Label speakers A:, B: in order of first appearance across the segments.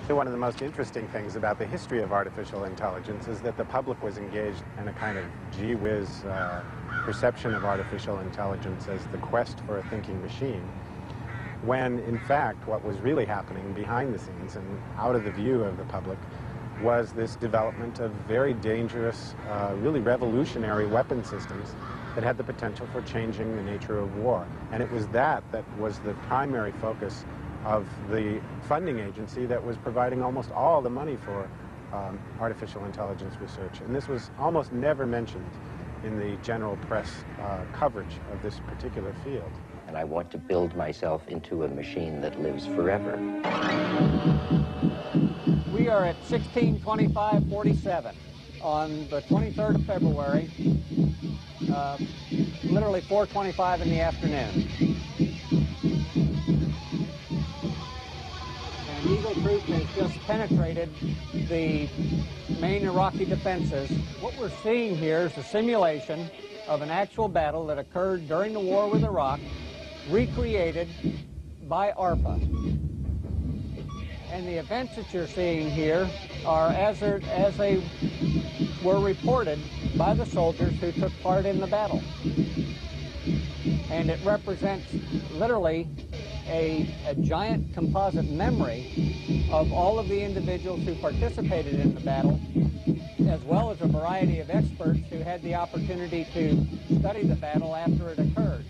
A: So one of the most interesting things about the history of artificial intelligence is that the public was engaged in a kind of gee whiz perception of artificial intelligence as the quest for a thinking machine, when in fact what was really happening behind the scenes and out of the view of the public was this development of very dangerous, really revolutionary weapon systems that had the potential for changing the nature of war. And it was that was the primary focus of the funding agency that was providing almost all the money for artificial intelligence research. And this was almost never mentioned in the general press coverage of this particular field.
B: And I want to build myself into a machine that lives forever.
C: We are at 16:25:47 on the 23rd of February, literally 4:25 in the afternoon. And Eagle Troop has just penetrated the main Iraqi defenses. What we're seeing here is a simulation of an actual battle that occurred during the war with Iraq, recreated by ARPA. And the events that you're seeing here are as they were reported by the soldiers who took part in the battle. And it represents literally a giant composite memory of all of the individuals who participated in the battle, as well as a variety of experts who had the opportunity to study the battle after it occurred.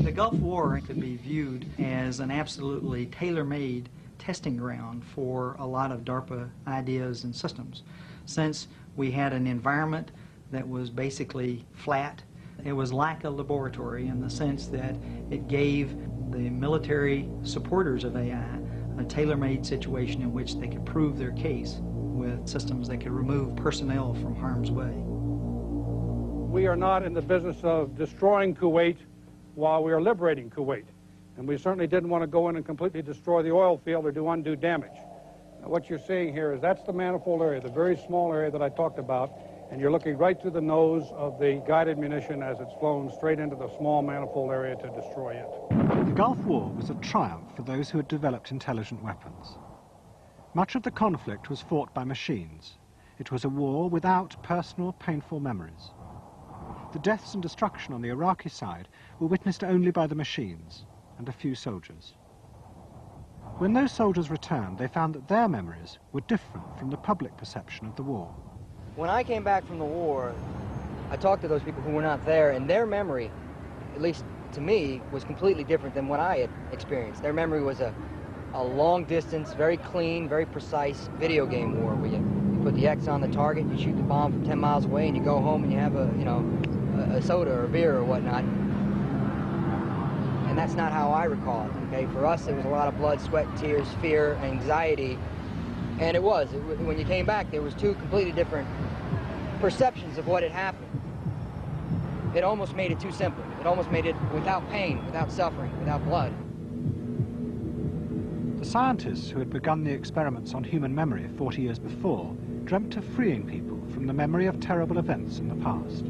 D: The Gulf War could be viewed as an absolutely tailor-made testing ground for a lot of DARPA ideas and systems. Since we had an environment that was basically flat, it was like a laboratory in the sense that it gave the military supporters of AI a tailor-made situation in which they could prove their case with systems that could remove personnel from harm's way.
E: We are not in the business of destroying Kuwait while we are liberating Kuwait. And we certainly didn't want to go in and completely destroy the oil field or do undue damage. Now, what you're seeing here is that's the manifold area, the very small area that I talked about, and you're looking right through the nose of the guided munition as it's flown straight into the small manifold area to destroy it.
F: The Gulf War was a triumph for those who had developed intelligent weapons. Much of the conflict was fought by machines. It was a war without personal, painful memories. The deaths and destruction on the Iraqi side were witnessed only by the machines and a few soldiers. When those soldiers returned, they found that their memories were different from the public perception of the war.
G: When I came back from the war, I talked to those people who were not there, and their memory, at least to me, was completely different than what I had experienced. Their memory was a long distance, very clean, very precise video game war where you put the X on the target, you shoot the bomb from 10 miles away, and you go home and you have a soda or a beer or whatnot. And that's not how I recall it, okay? For us, it was a lot of blood, sweat, tears, fear, anxiety. And it was. When you came back, there was two completely different perceptions of what had happened. It almost made it too simple. It almost made it without pain, without suffering, without blood.
F: The scientists who had begun the experiments on human memory 40 years before dreamt of freeing people from the memory of terrible events in the past.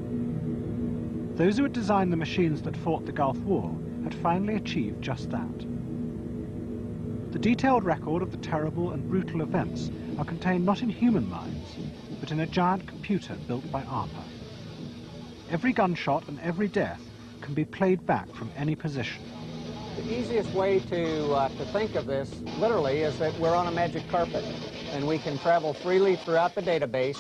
F: Those who had designed the machines that fought the Gulf War had finally achieved just that. The detailed record of the terrible and brutal events are contained not in human minds, but in a giant computer built by ARPA. Every gunshot and every death can be played back from any position.
C: The easiest way to think of this, literally, is that we're on a magic carpet, and we can travel freely throughout the database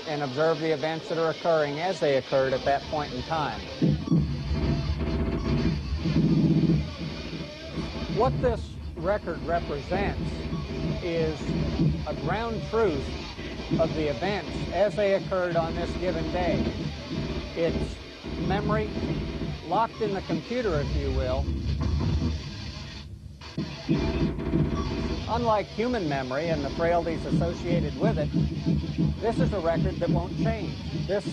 C: and observe the events that are occurring as they occurred at that point in time. What this record represents is a ground truth of the events as they occurred on this given day. It's memory locked in the computer, if you will. Unlike human memory and the frailties associated with it, this is a record that won't change. This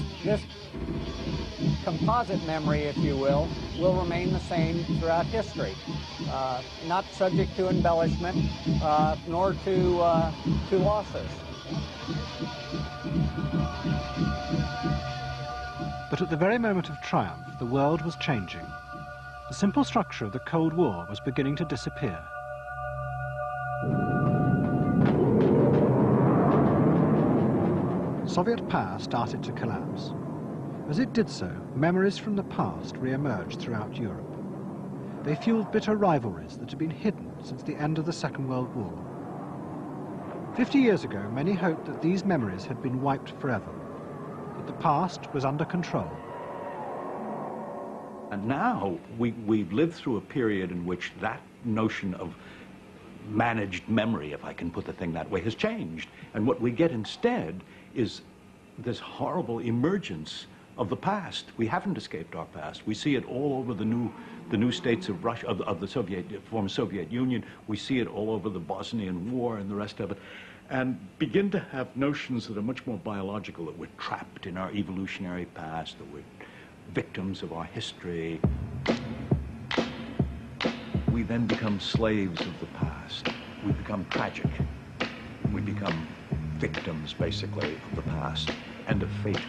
C: composite memory, if you will remain the same throughout history. Not subject to embellishment, nor to losses.
F: But at the very moment of triumph, the world was changing. The simple structure of the Cold War was beginning to disappear. Soviet power started to collapse. As it did so, memories from the past re-emerged throughout Europe. They fueled bitter rivalries that had been hidden since the end of the Second World War. 50 years ago, many hoped that these memories had been wiped forever, that the past was under control.
H: And now we've lived through a period in which that notion of managed memory, if I can put the thing that way, has changed. And what we get instead is this horrible emergence of the past. We haven't escaped our past. We see it all over the new states of Russia, of the former Soviet Union. We see it all over the Bosnian War and the rest of it, and begin to have notions that are much more biological, that we're trapped in our evolutionary past, that we're victims of our history. We then become slaves of the past. We become tragic. We become victims, basically, of the past and of fate.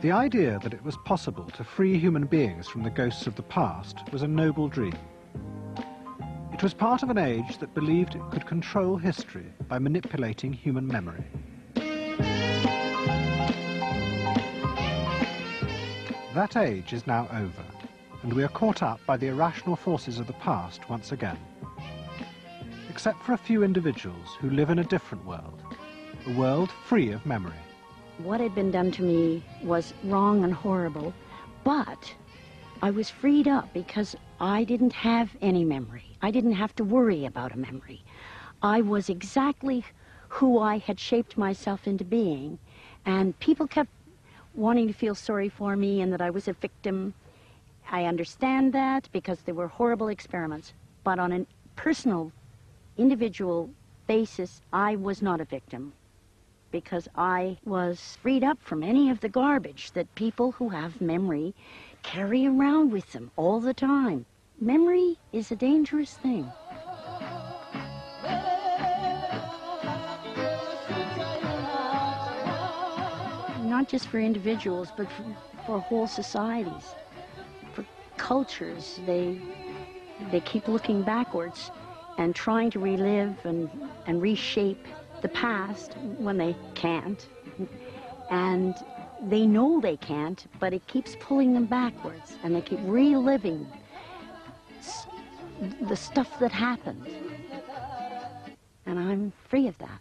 F: The idea that it was possible to free human beings from the ghosts of the past was a noble dream. It was part of an age that believed it could control history by manipulating human memory. That age is now over, and we are caught up by the irrational forces of the past once again. Except for a few individuals who live in a different world, a world free of memory.
I: What had been done to me was wrong and horrible, but I was freed up because I didn't have any memory. I didn't have to worry about a memory. I was exactly who I had shaped myself into being, and people kept wanting to feel sorry for me and that I was a victim. I understand that because they were horrible experiments, but on a personal, individual basis, I was not a victim, because I was freed up from any of the garbage that people who have memory carry around with them all the time. Memory is a dangerous thing. Not just for individuals, but for whole societies, for cultures. They keep looking backwards and trying to relive and reshape the past when they can't. And they know they can't, but it keeps pulling them backwards, and they keep reliving the stuff that happened. And I'm free of that.